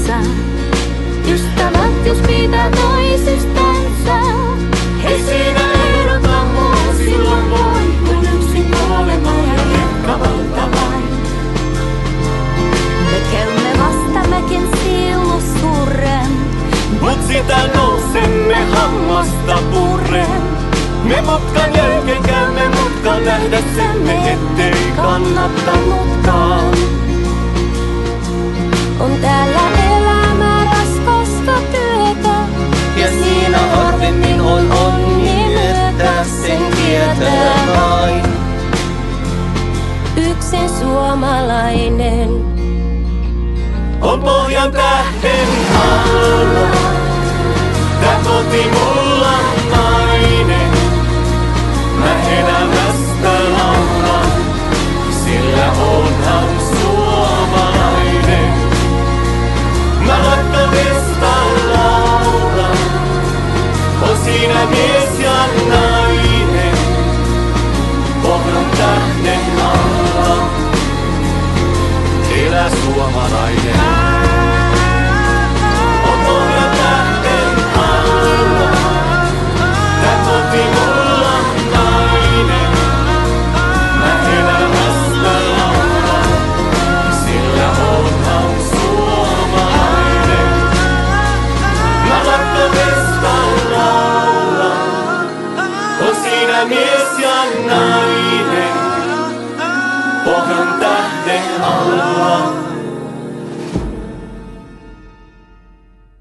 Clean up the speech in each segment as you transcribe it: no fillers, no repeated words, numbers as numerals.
kanssa. Ystävät, jos pitää toisistansa, he siinä erota mua silloin voi, kun yksin kuolema ja jatkavalta vain. Me käymme vasta mekin silloin surren, mut sitä nousemme hammasta purren. Me mutkan jälkeen käymme mutkan nähdessämme, ettei kannattanutkaan. On täällä elämä raskasta työtä, ja siinä harvemmin on onni myötä, sen tietää vain yksin suomalainen. On pohjan tähden alla, tää koti mulla nainen. Mä elämästä laulan, sillä onhan suomalainen. Mä rakkaudesta laulan, on siinä mies ja nainen. Pohjan tähden alla, elää suomalainen. On pohjan tähden alla, tää koti mulla nainen. Mä elämästä laulan, sillä onhan suomalainen. Mä rakkaudesta laulan, on siinä mies ja nainen. Pohjan tähden alla.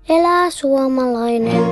Elää suomalainen.